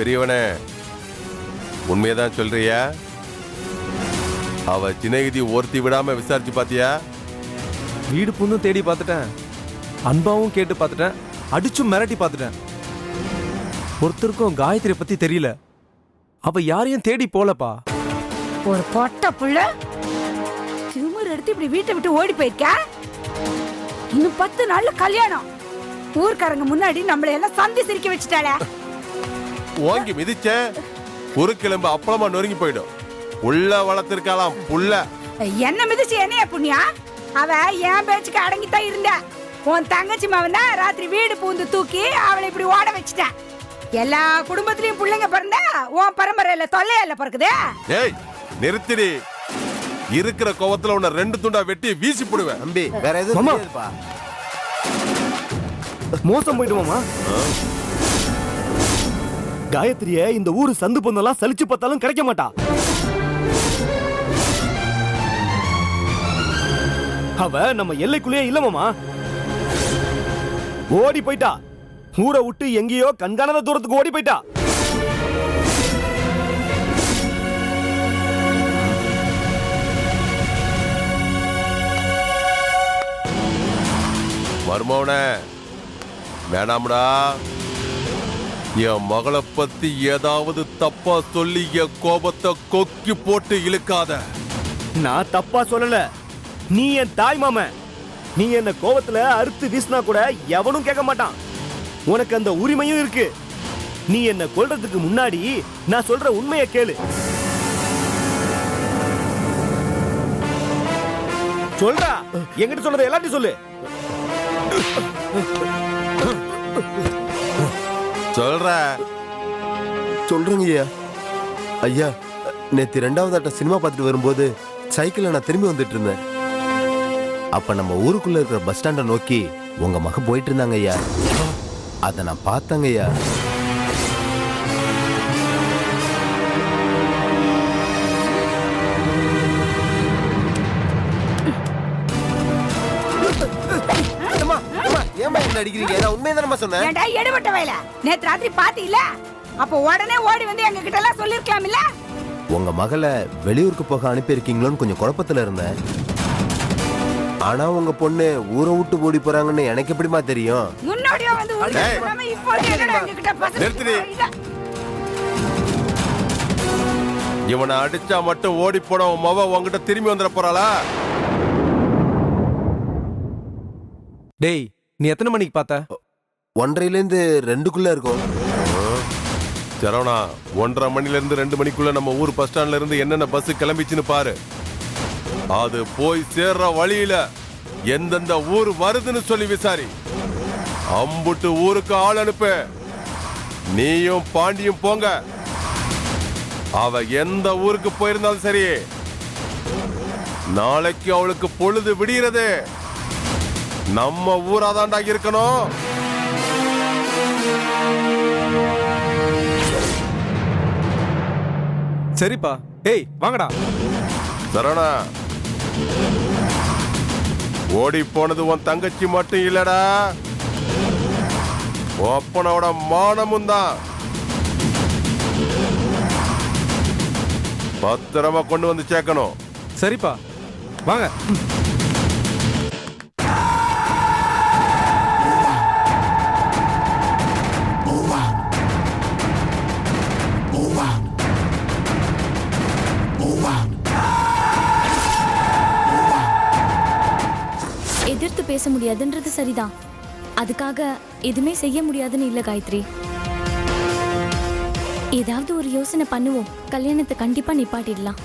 பெரியவனே, உண்மையதான் சொல்றியா? அவ சிநேகிதி ஒருத்தி விடாம விசாரிச்சு பாத்தியா? வீடு புண்ணும் தேடி பார்த்துட்டேன், அன்பாவும் கேட்டு பார்த்துட்டேன், அடிச்சும் மிரட்டி பார்த்துட்டேன். ஒருத்தருக்கும் காயத்ரி பத்தி தெரியல. அவ யாரையும் தேடி போலப்பா. ஒரு பொட்ட புள்ள திமிர் எடுத்து இப்படி வீட்டை விட்டு ஓடி போயிருக்க. இன்னும் 10 நாள்ல கல்யாணம். ஊர்க்காரங்க முன்னாடி நம்மள எல்லாம் சந்தி சிரிக்க வச்சுட்டாளே. ஓங்கி மிதிச்ச ஒரு கிளம்பு அப்பளமா நொறுங்கி போயிடும். உள்ள வளர்த்திருக்கலாம் புள்ள. என்ன மிதிச்சு என்னைய புண்ணியா? அவ என் பேச்சுக்கு அடங்கித்தான் இருந்த. உன் தங்கச்சி மாவன் தான் ராத்திரி வீடு பூந்து தூக்கி அவளை இப்படி ஓட வச்சுட்டேன். எல்லா குடும்பத்திலயும் பிள்ளைங்க பிறந்தா உன் பரம்பரையில தொல்லையில பிறக்குது. ஏய் நிறுத்திடி. இருக்கிற கோவத்துல உன்னை 2 துண்டா வெட்டி வீசி போடுவேன். தம்பி வேற எதுவும் இல்லப்பா. மோசம் போயிடுவோமா? காயத்ரிய இந்த ஊரு சந்து பொந்தெல்லாம் சலிச்சு பார்த்தாலும் கிடைக்க மாட்டா. அவ நம்ம எல்லைக்குள்ளேயே இல்லமாமா. ஓடி போயிட்டா. ஊரை விட்டு எங்கேயோ கண்காணாத தூரத்துக்கு ஓடி போயிட்டா. மர்மவனே வேணாம்டா. என் மகளை பத்தி ஏதாவது தப்பா சொல்லி என் கோபத்தை கொக்கி போட்டு இழுக்காத. நான் தப்பா சொல்லல. நீ என் தாய் மாமன். நீ என்ன கோபத்துல அறுத்து வீசினா கூட எவனும் கேட்க மாட்டான். உனக்கு அந்த உரிமையும் இருக்கு. நீ என்ன கொல்றதுக்கு முன்னாடி நான் சொல்ற உண்மையை கேளு. சொல்றா. என்கிட்ட சொல்றதை எல்லாத்தையும் சொல்லு. சொல்றேங்க ஐயா. ஐயா நேத்து 2வது ஆட்ட சினிமா பார்த்துட்டு வரும்போது சைக்கிள்ல நான் திரும்பி வந்துட்டு இருந்தேன். அப்ப நம்ம ஊருக்குள்ள இருக்கிற பஸ் ஸ்டாண்டை நோக்கி உங்க மகன் போயிட்டு இருந்தாங்க ஐயா. அத நான் பார்த்தேங்க ஐயா. நேத்து ராத்திரி பாத்தீல? அப்ப உடனே ஓடி வந்து எங்க கிட்ட எல்லாம் சொல்லிருக்கலாம் இல்ல? உங்க மகளை வெளியூருக்கு போக அனுப்பி இருக்கீங்களோன்னு கொஞ்சம் குழப்பத்துல இருந்தேன். ஆனா உங்க பொண்ணு ஊரை விட்டு ஓடி போறாங்கன்னு எனக்கு எப்படிமா தெரியும்? முன்னாடியே வந்து இவனை அடிச்சா மட்டும் ஓடி போன உன் மவ உங்ககிட்ட திரும்பி வந்துட போறாளா? டேய் நீ எத்தனை மணிக்கு பார்த்த? 1:30லேருந்து 2க்குள்ள இருக்கும். சரவணா 1:30 மணிலேருந்து 2 மணிக்குள்ள நம்ம ஊர் பஸ் ஸ்டாண்ட்ல இருந்து என்னென்ன பஸ் கிளம்பிச்சுன்னு பாரு. அது போய் சேர்ற வழியில எந்தெந்த ஊர் வருதுன்னு சொல்லி விசாரி. அம்புட்டு ஊருக்கு ஆள் அனுப்பு. நீயும் பாண்டியும் போங்க. அவ எந்த ஊருக்கு போயிருந்தாலும் சரி, நாளைக்கு அவளுக்கு பொழுது விடுகிறது நம்ம ஊராதாண்டா இருக்கணும். சரிப்பா. ஏய் வாங்கடா. சரவணா ஓடி போனது உன் தங்கச்சி மட்டும் இல்லடா, அப்பனோட மானமும் தான். பத்திரமா கொண்டு வந்து சேர்க்கணும். சரிப்பா வாங்க. எதிர்த்து பேச முடியாதுன்றது சரிதான். அதுக்காக எதுவுமே செய்ய முடியாதுன்னு இல்ல காயத்ரி. ஏதாவது ஒரு யோசனை பண்ணுவோம். கல்யாணத்தை கண்டிப்பா நிப்பாட்டிடலாம்.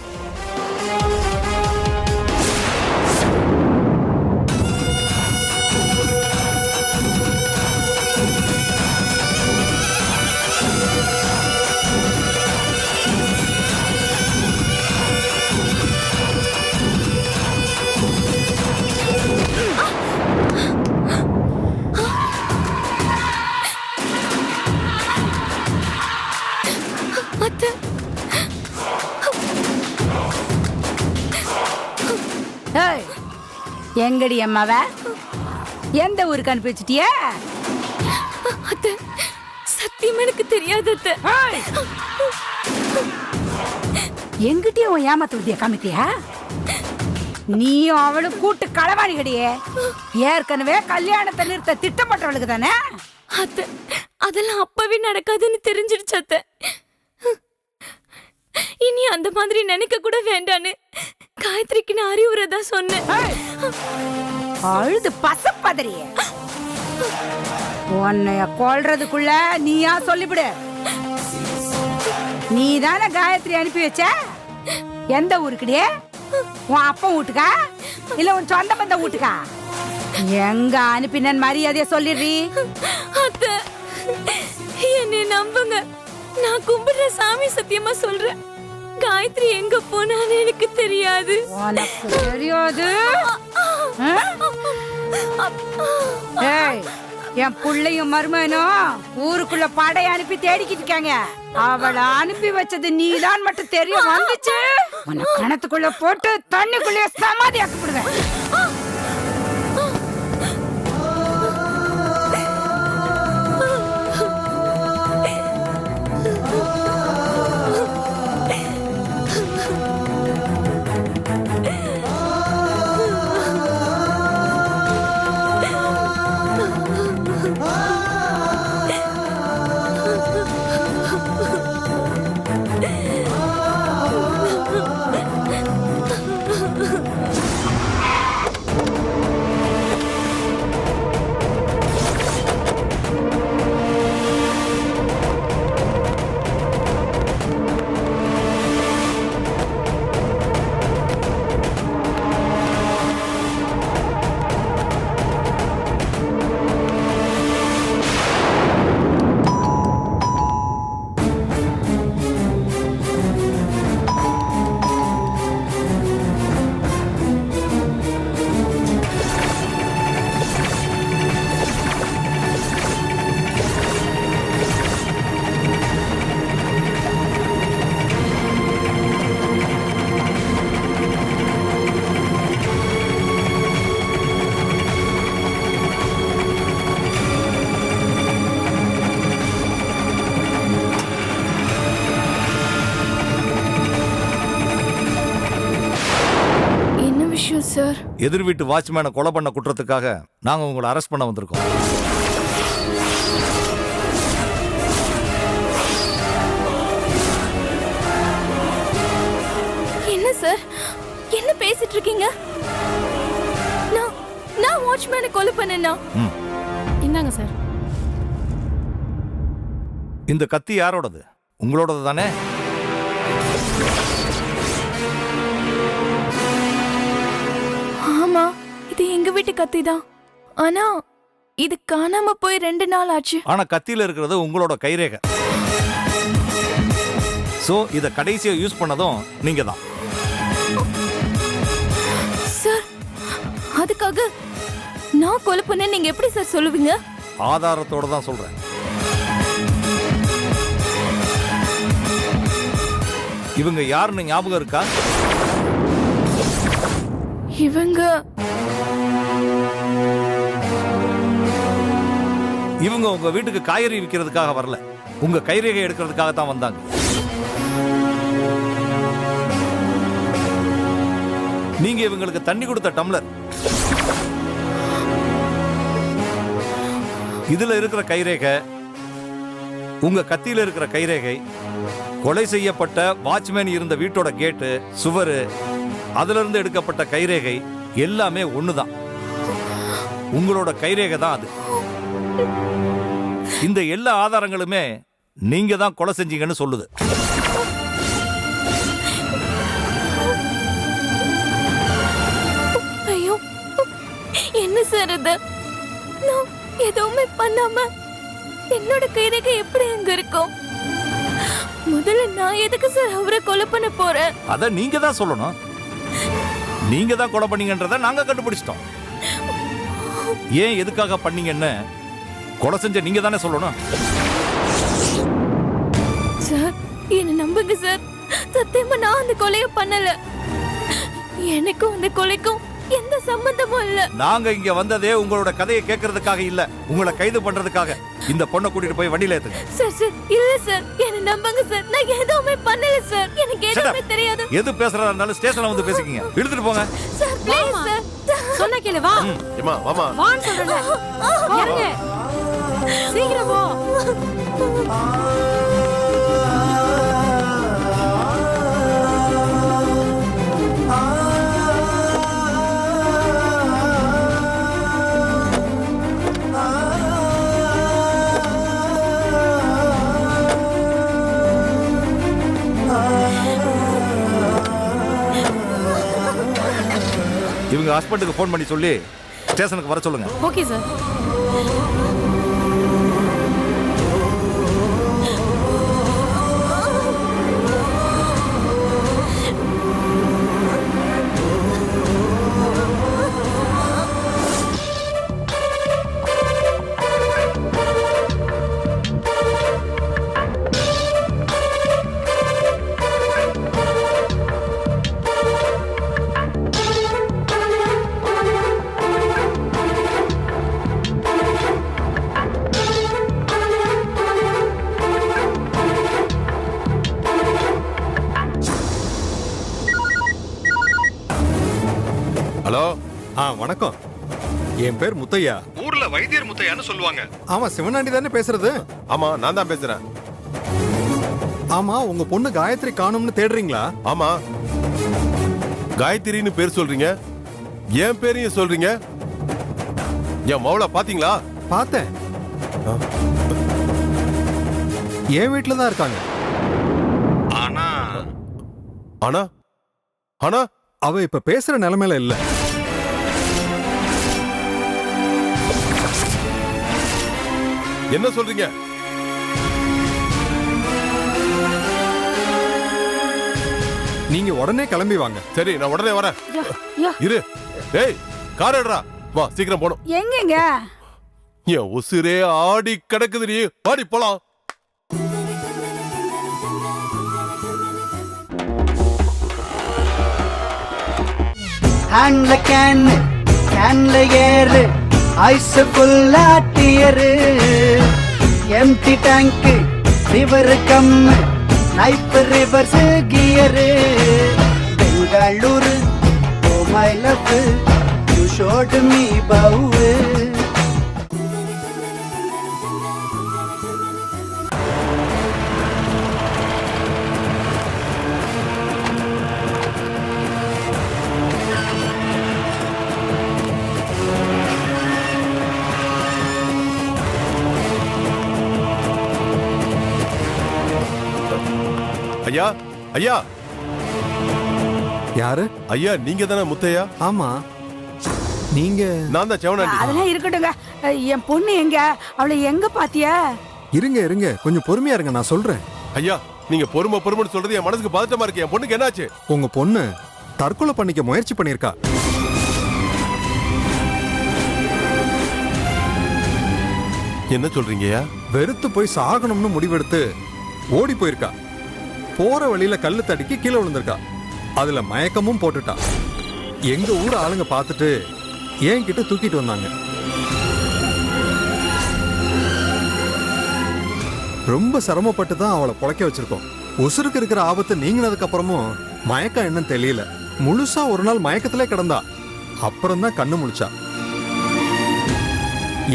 எங்கடி அம்மாவ எந்த ஊருக்கு அனுப்பி வச்சிட்டிய? சத்தியமா எனக்கு தெரியாது அத்தை. எங்கிட்டயும் உன் ஏமாத்து வித்தியா காமித்தியா? நீயும் அவளும் கூட்டு களவாணி கிடையே. ஏற்கனவே கல்யாணத்தை நிறுத்த திட்டப்பட்டவளுக்கு தானே. அத்தை, அதெல்லாம் அப்பவே நடக்காதுன்னு தெரிஞ்சிடுச்சு அத்தை. இனி அந்த மாதிரி நினைக்க கூட வேண்டான்னு காயத்ரிக்கு நான் அறிவுரை தான் சொன்னேன். அழுது பசப்பதறிய. உன்னைய கொல்றதுக்குள்ள நீயா சொல்லிவிடு. நீ தானே காயத்ரி அனுப்பி வச்ச? எந்த ஊருக்குடியே? உன் அப்பா வீட்டுக்கா இல்ல உன் சொந்த பந்த வீட்டுக்கா? எங்க அனுப்பினன் மரியாதைய சொல்லிடுறீ. அத்தை, என்னை நம்புங்க. நான் கும்பிடுற சாமி சத்தியமா சொல்றேன். காயத்ரி எங்க போனான்னு எனக்கு தெரியாது. உனக்கு தெரியாது? ஏய், என் புள்ளையும் மருமகனும் ஊருக்குள்ள படைய அனுப்பி தேடிக்கிட்டு இருக்காங்க. அவளை அனுப்பி வச்சது நீதான் மட்டும் தெரியும் வந்துச்சு. உன்னை கணத்துக்குள்ள போட்டு தண்ணிக்குள்ளே சமாதி ஆக்கப்படுவேன். சார், எதிர் வீட்டு வாட்ச்மேனை கொலை பண்ண குற்றத்துக்காக நாங்க உங்களை அரெஸ்ட் பண்ண வந்திருக்கோம். என்ன சார், என்ன பேசிட்டு இருக்கீங்க? நான் வாட்ச்மேனை கொலை பண்ணேனா? என்னங்க சார்? இந்த கத்தி யாரோடது? உங்களோடது தானே? ஆமா, இது எங்க வீட்டு கத்தி தான். ஆனா இது காணாம போய் 2 நாள் ஆச்சு. ஆனா கத்தியில இருக்கிறது உங்களோட கைரேகை. சோ இத கடைசியா யூஸ் பண்ணதும் நீங்க தான். சார், அதுக்காக நான் கொலை பண்ண நீங்க எப்படி சார் சொல்லுவீங்க? ஆதாரத்தோட தான் சொல்றேன். இவங்க யாருன்னு ஞாபகம் இருக்கா? இவங்க உங்க வீட்டுக்கு காய்கறி விற்கிறதுக்காக வரல, உங்க கைரேகை எடுக்கிறதுக்காக தான் வந்தாங்க. நீங்க இவங்களுக்கு தண்ணி கொடுத்த டம்ளர், இதுல இருக்கிற கைரேகை, உங்க கத்தியில இருக்கிற கைரேகை, கொலை செய்யப்பட்ட வாட்ச்மேன் இருந்த வீட்டோட கேட்டு, சுவரு, அதுல இருந்து எடுக்கப்பட்ட கைரேகை எல்லாமே ஒண்ணுதான். உங்களோட கைரேகை தான் அது. இந்த எல்லா ஆதாரங்களுமே நீங்க தான் கொலை செஞ்சீங்கன்னு சொல்லுது. ஐயோ, என்ன சார் இது? நான் எதுவுமே பண்ணாம என்னோட கைரேகை எப்படி அங்க இருக்கும்? முதல்ல நான் எதுக்கு சார் அவரை கொலை பண்ண போறேன்? அத நீங்க தான் சொல்லணும். நீங்க தான் கொலை பண்ணீங்கன்றத நாங்க கண்டுபிடிச்சிட்டோம். ஏன் எதுக்காக பண்ணீங்கன்னு கொலை செஞ்ச நீங்க தானே சொல்லணும். சார், என்ன நம்புங்க சார். சத்தியமா நான் அந்த கொலையை பண்ணல. எனக்கும் அந்த கொலைக்கும் எந்த சம்பந்தமும் இல்ல. நாங்க இங்க வந்ததே உங்களோட கதையை கேட்கறதுக்காக இல்ல, உங்களை கைது பண்றதுக்காக. இந்த பொண்ணை கூட்டிட்டு போய் வண்டியில ஏத்துங்க. சார் இல்ல சார், என்ன நம்புங்க சார், நான் எதுவுமே பண்ணல சார், எனக்கு எதுவுமே தெரியாது. எது பேசுறதா இருந்தாலும் ஸ்டேஷன்ல வந்து பேசிக்கங்க. எடுத்துட்டு போங்க சார் ப்ளீஸ் சார். சொன்ன கேளு வா. ஏமா வாமா. வான்னு சொல்றேன். இறங்கு. சீக்கிரம் போ. இவங்க ஹஸ்பண்டுக்கு ஃபோன் பண்ணி சொல்லி ஸ்டேஷனுக்கு வர சொல்லுங்க. Okay sir. ஹலோ. வணக்கம். என் பேர் முத்தையா. ஊர்ல வைத்தியர் முத்தையான்னு சொல்லுவாங்க. ஆமா, சிவனாண்டி தானே பேசுறது? ஆமா, நான் தான் பேசுறேன். ஆமா, உங்க பொண்ணு காயத்ரி காணும்னு தேடுறீங்களா? ஆமா, காயத்ரின்னு பேர் சொல்றீங்க, என் பேரையும் சொல்றீங்க. என் மவளை பாத்தீங்களா? பார்த்தேன். என் வீட்டுல தான் இருக்காங்க. ஆனா ஆனா ஆனா அவ இப்ப பேசுற நிலைமையில இல்ல. என்ன சொல்றீங்க? நீங்க உடனே கிளம்பி வாங்க. சரி, நான் உடனே வரேன். இரு. டேய், கார் எடுறா. வா, சீக்கிரம் போணும். எங்கங்க? என் உசுரே ஆடி கிடக்குது. நீ ஆடி போலாம். ஹேண்ட்ல கேன்ல ஏறு, ஐஸ் ஃபுல்லா dear, empty tank, river come, knife reverse gear, Bengaluru, oh my love, you shot me pow. ஐயா, ஐயா, யாரு? ஐயா, நீங்க தானே முத்தையா? ஆமா, நீங்க? நான் தான் செவனாண்டி. அதெல்லாம் இருக்கட்டுங்க. என் பொண்ணு எங்க? அவளை எங்க பாத்தியா? இருங்க, கொஞ்சம் பொறுமையா இருங்க, நான் சொல்றேன். ஐயா, நீங்க பொறுமைன்னு சொல்றது என் மனசுக்கு பதட்டமா இருக்கு. என் பொண்ணுக்கு என்னாச்சு? உங்க பொண்ணு தற்கொலை பண்ணிக்க முயற்சி பண்ணிருக்கா. என்ன சொல்றீங்கய்யா? வெறுத்து போய் சாகணும்னு முடிவெடுத்து ஓடி போயிருக்கா. போற வழியில கல்லு தடுக்கி கீழே விழுந்திருக்கா. அதுல மயக்கமும் போட்டுட்டா. எங்க ஊர் ஆளுங்க பார்த்துட்டு என்கிட்ட தூக்கிட்டு வந்தாங்க. ரொம்ப சிரமப்பட்டு தான் அவளை பொழைக்க வச்சிருக்கோம். உசுருக்கு இருக்கிற ஆபத்து நீங்கினதுக்கு அப்புறமும் மயக்கம் என்னன்னு தெரியல. முழுசா ஒரு நாள் மயக்கத்திலே கிடந்தா. அப்புறம் தான் கண்ணு முழிச்சா.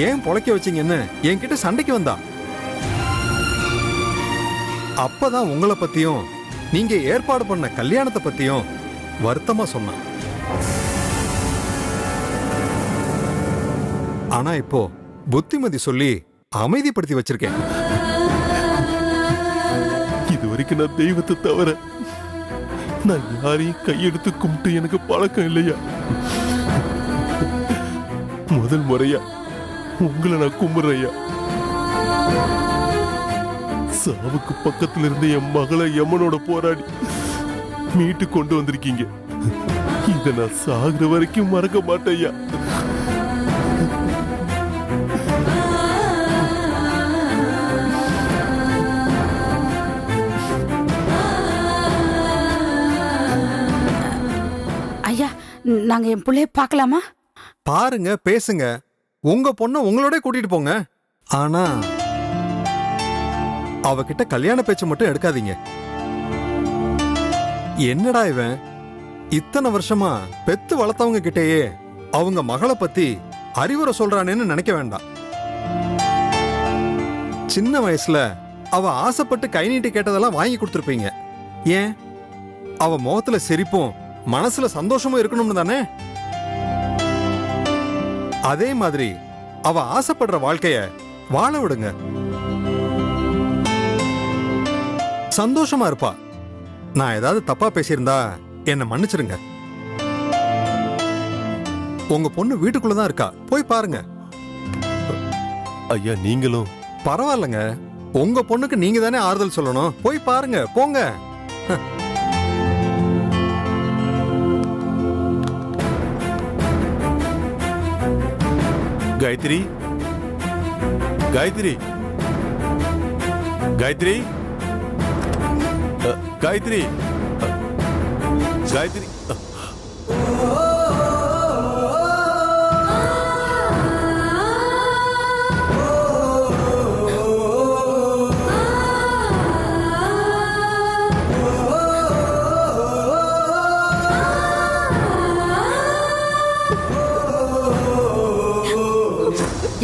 ஏன் பொழைக்க வச்சீங்கன்னு என்கிட்ட சண்டைக்கு வந்தா. அப்பதான் உங்களை பத்தியும் நீங்க ஏற்பாடு பண்ண கல்யாணத்தை பத்தியும் வருத்தமா சொன்ன. ஆனா இப்போ புத்திமதி சொல்லி அமைதிப்படுத்தி வச்சிருக்கேன். இது வரைக்கும் நான் தெய்வத்தை தவிர நான் யாரையும் கையெடுத்து கும்பிட்டு எனக்கு பழக்கம் இல்லையா. முதல் முறையா உங்களை நான் கும்பிடுறையா. சாவுக்கு பக்கத்துல இருந்து என் மகளை யமனோட போராடி மீட்டு கொண்டு வந்திருக்கீங்க. இத நான் சாகுற வரைக்கும் மறக்க மாட்டேயா. ஐயா, நாங்க என் பிள்ளைய பார்க்கலாமா? பாருங்க, பேசுங்க. உங்க பொண்ணை உங்களோட கூட்டிட்டு போங்க. ஆனா அவகிட்ட கல்யாண பேச்சு மட்டும் எடுக்காதீங்க. என்னடா இவன் இத்தனை வருஷமா பெத்து வளர்த்தவங்க கிட்டேயே அவங்க மகளை பத்தி அறிவுரை சொல்றானேன்னு நினைக்க வேண்டாம். சின்ன வயசுல அவ ஆசைப்பட்டு கை நீட்டி கேட்டதெல்லாம் வாங்கி கொடுத்துருப்பீங்க. ஏன் அவ முகத்துல சிரிப்பும் மனசுல சந்தோஷமும் இருக்கணும்னு தானே? அதே மாதிரி அவ ஆசைப்படுற வாழ்க்கைய வாழ விடுங்க. சந்தோஷமா இருப்பா. நான் ஏதாவது தப்பா பேசியிருந்தா என்ன மன்னிச்சிருங்க. உங்க பொண்ணு வீட்டுக்குள்ளதான் இருக்கா, போய் பாருங்க. ஐயா நீங்களும். பரவாயில்லங்க, உங்க பொண்ணுக்கு நீங்க தானே ஆறுதல் சொல்லணும். போய் பாருங்க, போங்க. காயத்ரி, காயத்ரி, காயத்ரி, காயத்ரி, காயத்ரி.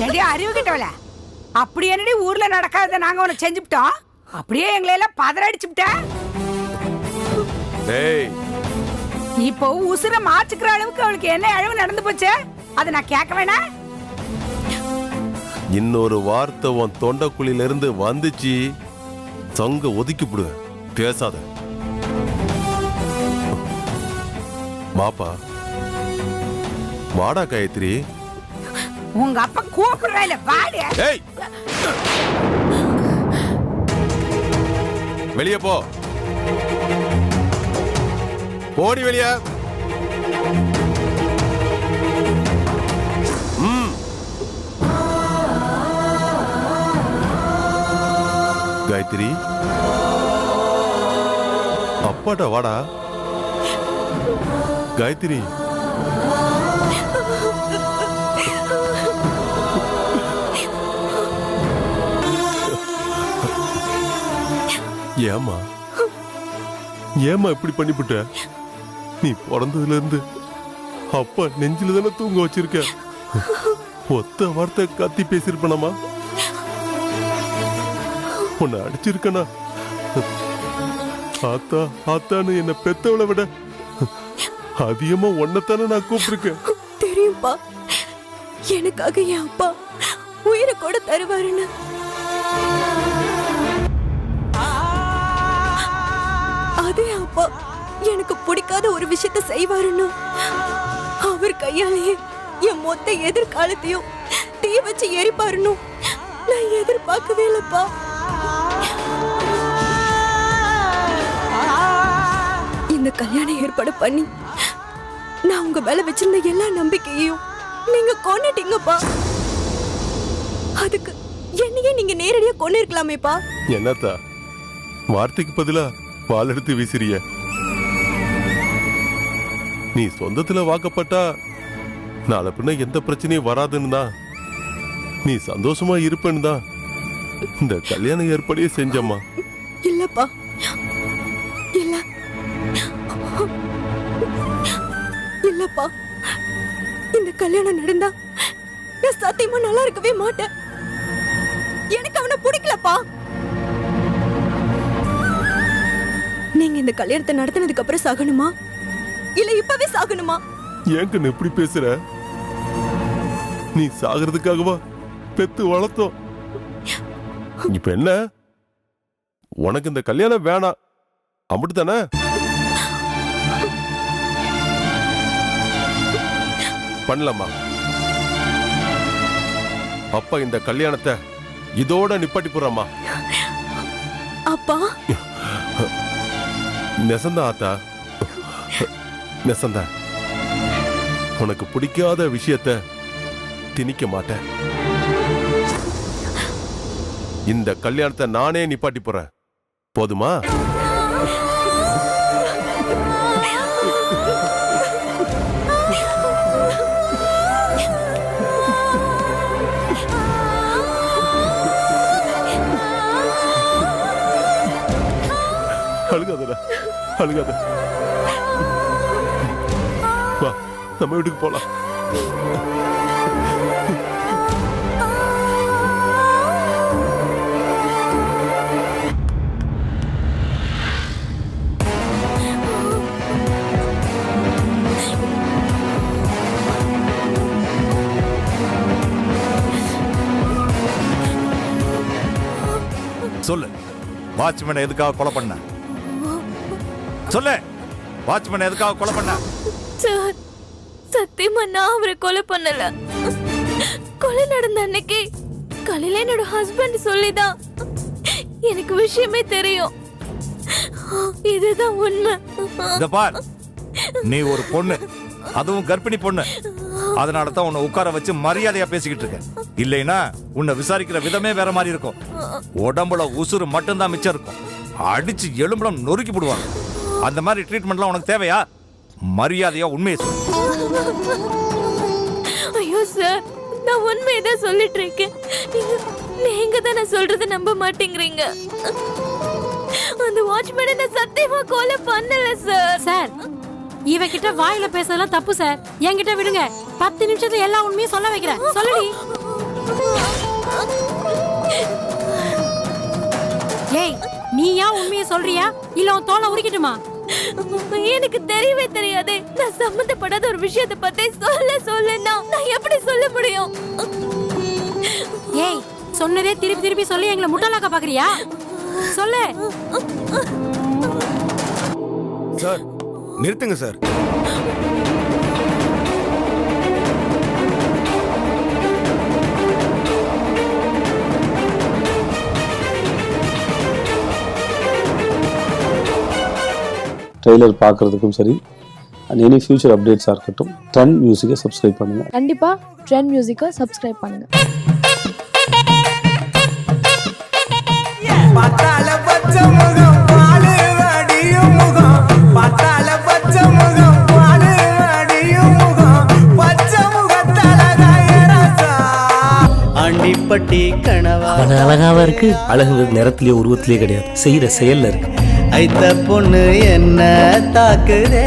எடி அறிவு கிட்டவல, அப்படி என்னடி ஊர்ல நடக்காத நாங்க உனக்கு செஞ்சுட்டோம், அப்படியே எங்களை எல்லாம் பதறடிச்சுட்ட. இப்போ உசுர மாச்சுக்கிற அளவுக்கு அவளுக்கு என்ன அழிவு நடந்து போச்சு, அதை நான் கேட்க வேணா? இன்னொரு வார்த்தை உன் தொண்டைக்குழியில இருந்து வந்துச்சு, சங்க ஒதுக்கி விடு. பேசாத. வாப்பா, வாடா காயத்ரி. உங்க அப்பா கூப்பிடுறாயில, வாடி. ஏய், வெளியே போ, போடி வெளியே. காயத்ரி, அப்பாட்ட வாடா. காயத்ரி, ஏமா ஏமா இப்படி பண்ணிவிட்ட? நீ பிறந்ததுல இருந்து அப்பா நெஞ்சில தானே தூங்க வச்சிருக்க. ஒத்த வார்த்தை கத்தி பேசிருப்பனமா? உன்னை அடிச்சிருக்கனா? ஆத்தா ஆத்தான்னு என்ன பெத்தவளை விட அதிகமா ஒன்னத்தானே நான் கூப்பிட்டுருக்கேன். தெரியும்பா, எனக்காக என் அப்பா உயிரை கூட தருவாருன்னு. அதே அப்பா எனக்கு பிடிக்காத ஒரு விஷயத்த செய்வாருன்னு அவர் கையாலேயே என் மொத்த எதிர்காலத்தையும் தீ வச்சு எரிப்பாருன்னு நான் எதிர்பார்க்கவே இல்லப்பா. இந்த கல்யாணம் ஏற்பாடு பண்ணி நான் உங்க மேல வச்சிருந்த எல்லா நம்பிக்கையையும் நீங்க கொன்னுட்டீங்கப்பா. அதுக்கு என்னையே நீங்க நேரடியா கொண்டு இருக்கலாமேப்பா. என்னத்தா வார்த்தைக்கு பதிலா வால் எடுத்து வீசிறிய? நீ சொந்தத்துல வாக்கப்பட்டா நாளை பின்ன எந்த பிரச்சனையும் வராதுன்னு தான், நீ சந்தோஷமா இருப்பேன்னு தான் இந்த கல்யாண ஏற்பாடையே செஞ்சம்மா. இல்லப்பா, இல்ல இல்லப்பா, இந்த கல்யாணம் நடந்தா நான் சத்தியமா நல்லா இருக்கவே மாட்டேன். எனக்கு அவனை பிடிக்கலப்பா. நீங்க இந்த கல்யாணத்தை நடத்தினதுக்கு அப்புறம் சாகணுமா இல்ல இப்பவே சாகணுமா? ஏங்க எப்படி பேசுற? நீ சாகிறதுக்காகவா பெத்து வளர்த்தோம்? இப்ப என்ன, உனக்கு இந்த கல்யாணம் வேணாம் அப்படித்தானே? பண்ணலாமா? அப்பா இந்த கல்யாணத்தை இதோட நிப்பாட்டி போறாமா? அப்பா நெசந்தா ஆத்தா, நெசந்தா. உனக்கு பிடிக்காத விஷயத்த திணிக்க மாட்டேன். இந்த கல்யாணத்தை நானே நிப்பாட்டி போறேன். போதுமா? அழுகாதடா, அழுகாத. வா, நம்ம வீட்டுக்கு போலாம். சொல்லு, வாட்ச்மேனை எதுக்காக கொலை பண்ண? சொல்லு, வாட்ச்மேனை எதுக்காக கொலை பண்ண? சார், சத்தியமா நான் அவரை கொலை பண்ணல. கொலை நடந்த அன்னைக்கு காலையில என்னோட ஹஸ்பண்ட் சொல்லிதான் எனக்கு விஷயமே தெரியும். இதுதான் உண்மை. இத பார், நீ ஒரு பொண்ணு, அதுவும் கர்ப்பிணி பொண்ணு. அதனால தான் உன்னை உட்கார வச்சு மரியாதையா பேசிக்கிட்டு இருக்க. இல்லைன்னா உன்னை விசாரிக்கிற விதமே வேற மாதிரி இருக்கும். உடம்புல உசுறு மட்டும்தான் மிச்சம் இருக்கும். அடிச்சு எலும்புலம் நொறுக்கி போடுவாங்க. அந்த மாதிரி ட்ரீட்மெண்ட்லாம் உனக்கு தேவையா? மரியாதையா உண்மையை சொல்லு. ஐயோ சார், நான் உண்மையை தான் சொல்லிட்டு இருக்கேன். நீங்க தான் நான் சொல்றத நம்ப மாட்டேங்கிறீங்க. அந்த வாட்ச்மேனை நான் சத்தியமா கொலை பண்ணல சார். சார், இவகிட்ட வாயில பேசலாம் தப்பு சார். என்கிட்ட விடுங்க. 10 நிமிஷத்துல எல்லா உண்மையும் சொல்ல வைக்கிறேன். சொல்லுடி. ஏய், நீ ஏன் உண்மையை சொல்றியா இல்ல உன் தோலை உரிக்கட்டுமா? எனக்கு தெரியவே தெரியாது. நான் சம்பந்தப்படாத ஒரு விஷயத்தை பத்தி சொல்லனா நான் எப்படி சொல்ல முடியும்? ஏய், சொன்னதே திருப்பி திருப்பி சொல்லி எங்களை முட்டாளாக்க பாக்குறியா? சொல்லு. சார், நிறுத்துங்க சார். ட்ரெய்லர் பார்க்குறதுக்கும் சரி, அண்ட் எனி ஃபியூச்சர் அப்டேட்ஸாக இருக்கட்டும், ட்ரெண்ட் மியூசிக்கை சப்ஸ்கிரைப் பண்ணுங்கள். கண்டிப்பா ட்ரெண்ட் மியூசிக்கை சப்ஸ்கிரைப் பண்ணுங்க. ஆண்டிப்பட்டி கனவா அழகாவா இருக்கு. அழகு நிறத்திலேயே உருவத்திலேயே கிடையாது, செய்யற செயல்ல இருக்கு. ஐத்த பொண்ணு என்ன தாக்குதே.